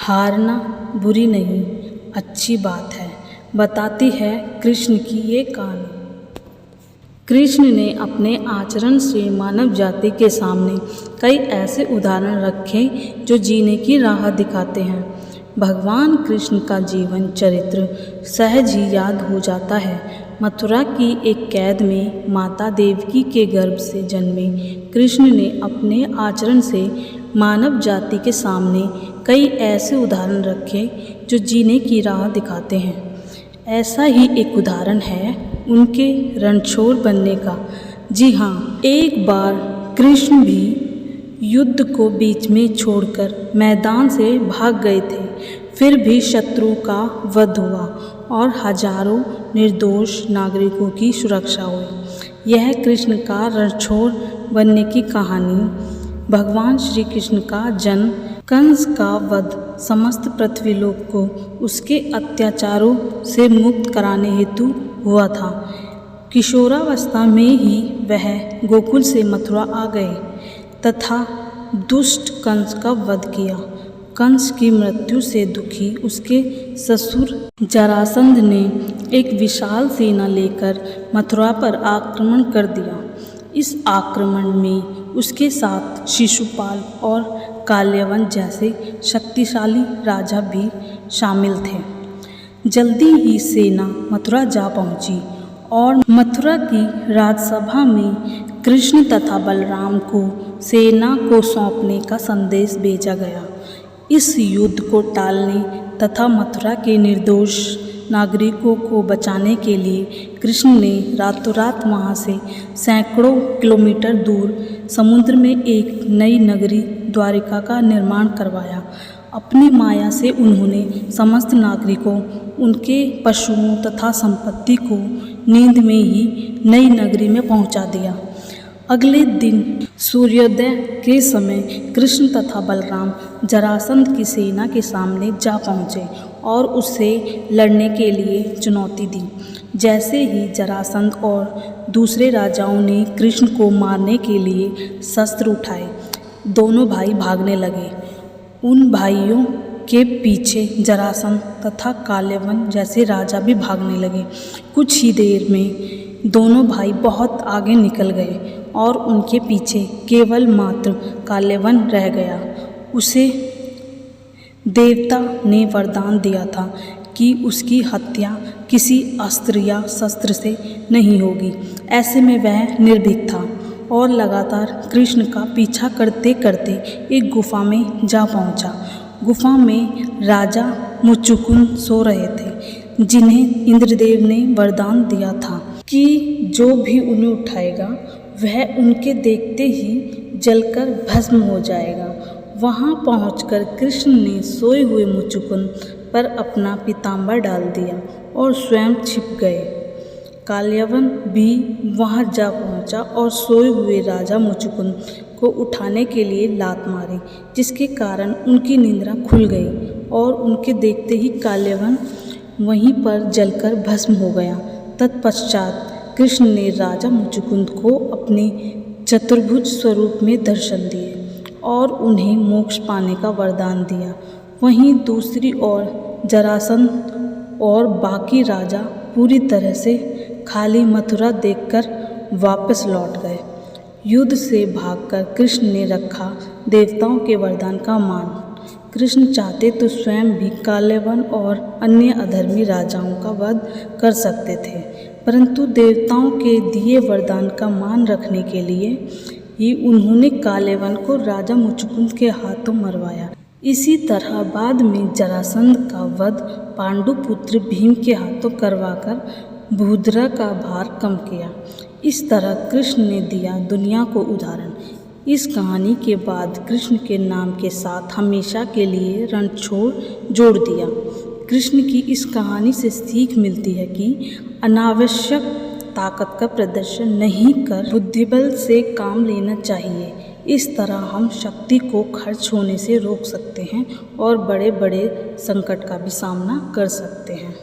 हारना बुरी नहीं, अच्छी बात है, बताती है कृष्ण की ये कहानी। कृष्ण ने अपने आचरण से मानव जाति के सामने कई ऐसे उदाहरण रखे जो जीने की राह दिखाते हैं। भगवान कृष्ण का जीवन चरित्र सहज ही याद हो जाता है। मथुरा की एक कैद में माता देवकी के गर्भ से जन्मे कृष्ण ने अपने आचरण से मानव जाति के सामने कई ऐसे उदाहरण रखे जो जीने की राह दिखाते हैं। ऐसा ही एक उदाहरण है उनके रणछोड़ बनने का। जी हाँ, एक बार कृष्ण भी युद्ध को बीच में छोड़कर मैदान से भाग गए थे। फिर भी शत्रु का वध हुआ और हजारों निर्दोष नागरिकों की सुरक्षा हुई। यह कृष्ण का रणछोड़ बनने की कहानी। भगवान श्री कृष्ण का जन्म, कंस का वध, समस्त पृथ्वीलोक को उसके अत्याचारों से मुक्त कराने हेतु हुआ था। किशोरावस्था में ही वह गोकुल से मथुरा आ गए तथा दुष्ट कंस का वध किया। कंस की मृत्यु से दुखी उसके ससुर जरासंध ने एक विशाल सेना लेकर मथुरा पर आक्रमण कर दिया। इस आक्रमण में उसके साथ शिशुपाल और काल्यवन जैसे शक्तिशाली राजा भी शामिल थे। जल्दी ही सेना मथुरा जा पहुंची और मथुरा की राजसभा में कृष्ण तथा बलराम को सेना को सौंपने का संदेश भेजा गया। इस युद्ध को टालने तथा मथुरा के निर्दोष नागरिकों को बचाने के लिए कृष्ण ने रातों रात वहाँ से सैकड़ों किलोमीटर दूर समुद्र में एक नई नगरी द्वारिका का निर्माण करवाया। अपनी माया से उन्होंने समस्त नागरिकों, उनके पशुओं तथा संपत्ति को नींद में ही नई नगरी में पहुंचा दिया। अगले दिन सूर्योदय के समय कृष्ण तथा बलराम जरासंध की सेना के सामने जा पहुँचे और उससे लड़ने के लिए चुनौती दी। जैसे ही जरासंध और दूसरे राजाओं ने कृष्ण को मारने के लिए शस्त्र उठाए, दोनों भाई भागने लगे। उन भाइयों के पीछे जरासंध तथा काल्यवन जैसे राजा भी भागने लगे। कुछ ही देर में दोनों भाई बहुत आगे निकल गए और उनके पीछे केवल मात्र काल्यवन रह गया। उसे देवता ने वरदान दिया था कि उसकी हत्या किसी अस्त्र या शस्त्र से नहीं होगी। ऐसे में वह निर्भीक था और लगातार कृष्ण का पीछा करते करते एक गुफा में जा पहुंचा। गुफा में राजा मुचुकुंद सो रहे थे, जिन्हें इंद्रदेव ने वरदान दिया था कि जो भी उन्हें उठाएगा वह उनके देखते ही जलकर भस्म हो जाएगा। वहां पहुंचकर कृष्ण ने सोए हुए मुचुकुंद पर अपना पीताम्बर डाल दिया और स्वयं छिप गए। काल्यवन भी वहां जा पहुंचा और सोए हुए राजा मुचुकुंद को उठाने के लिए लात मारी, जिसके कारण उनकी निद्रा खुल गई और उनके देखते ही काल्यवन वहीं पर जलकर भस्म हो गया। तत्पश्चात कृष्ण ने राजा मुचुकुंद को अपने चतुर्भुज स्वरूप में दर्शन दिए और उन्हें मोक्ष पाने का वरदान दिया। वहीं दूसरी ओर जरासंध और बाकी राजा पूरी तरह से खाली मथुरा देखकर वापस लौट गए। युद्ध से भागकर कृष्ण ने रखा देवताओं के वरदान का मान। कृष्ण चाहते तो स्वयं भी काल्यवन और अन्य अधर्मी राजाओं का वध कर सकते थे, परंतु देवताओं के दिए वरदान का मान रखने के लिए ही उन्होंने काल्यवन को राजा मुचुकुंद के हाथों मरवाया। इसी तरह बाद में जरासंध का वध पांडु पुत्र भीम के हाथों करवाकर भूधरा का भार कम किया। इस तरह कृष्ण ने दिया दुनिया को उदाहरण। इस कहानी के बाद कृष्ण के नाम के साथ हमेशा के लिए रणछोड़ जोड़ दिया। कृष्ण की इस कहानी से सीख मिलती है कि अनावश्यक ताकत का प्रदर्शन नहीं कर बुद्धिबल से काम लेना चाहिए। इस तरह हम शक्ति को खर्च होने से रोक सकते हैं और बड़े बड़े संकट का भी सामना कर सकते हैं।